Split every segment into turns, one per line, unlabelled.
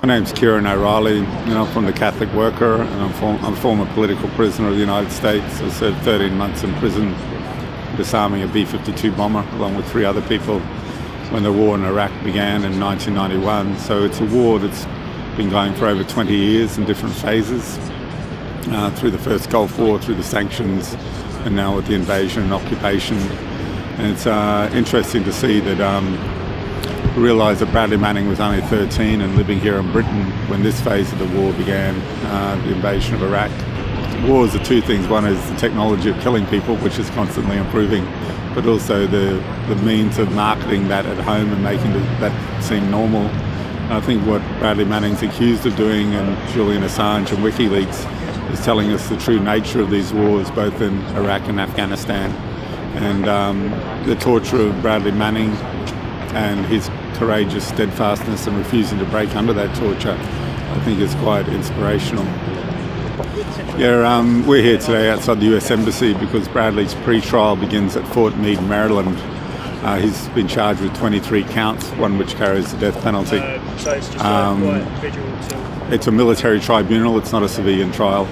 My name's Ciaron O'Reilly, I'm from the Catholic Worker, and I'm a former political prisoner of the United States. I served 13 months in prison disarming a B-52 bomber along with 3 other people when the war in Iraq began in 1991. So it's a war that's been going for over 20 years in different phases, through the first Gulf War, through the sanctions, and now with the invasion and occupation. And it's interesting to see that realised that Bradley Manning was only 13 and living here in Britain when this phase of the war began, the invasion of Iraq. Wars are 2 things. One is the technology of killing people, which is constantly improving, but also the means of marketing that at home and making that seem normal. And I think what Bradley Manning's accused of doing, and Julian Assange and WikiLeaks, is telling us the true nature of these wars, both in Iraq and Afghanistan. And the torture of Bradley Manning and his courageous steadfastness and refusing to break under that torture, I think is quite inspirational. Yeah, we're here today outside the US Embassy because Bradley's pre-trial begins at Fort Meade, Maryland. He's been charged with 23 counts, one which carries the death penalty. It's a military tribunal, it's not a civilian trial.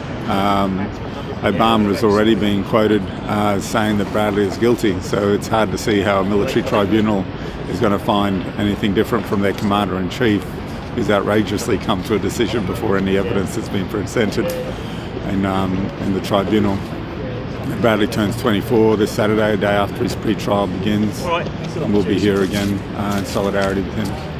Obama has already been quoted saying that Bradley is guilty, so it's hard to see how a military tribunal is going to find anything different from their commander-in-chief, who's outrageously come to a decision before any evidence has been presented in the tribunal. Bradley turns 24 this Saturday, a day after his pre-trial begins, and we'll be here again in solidarity with him.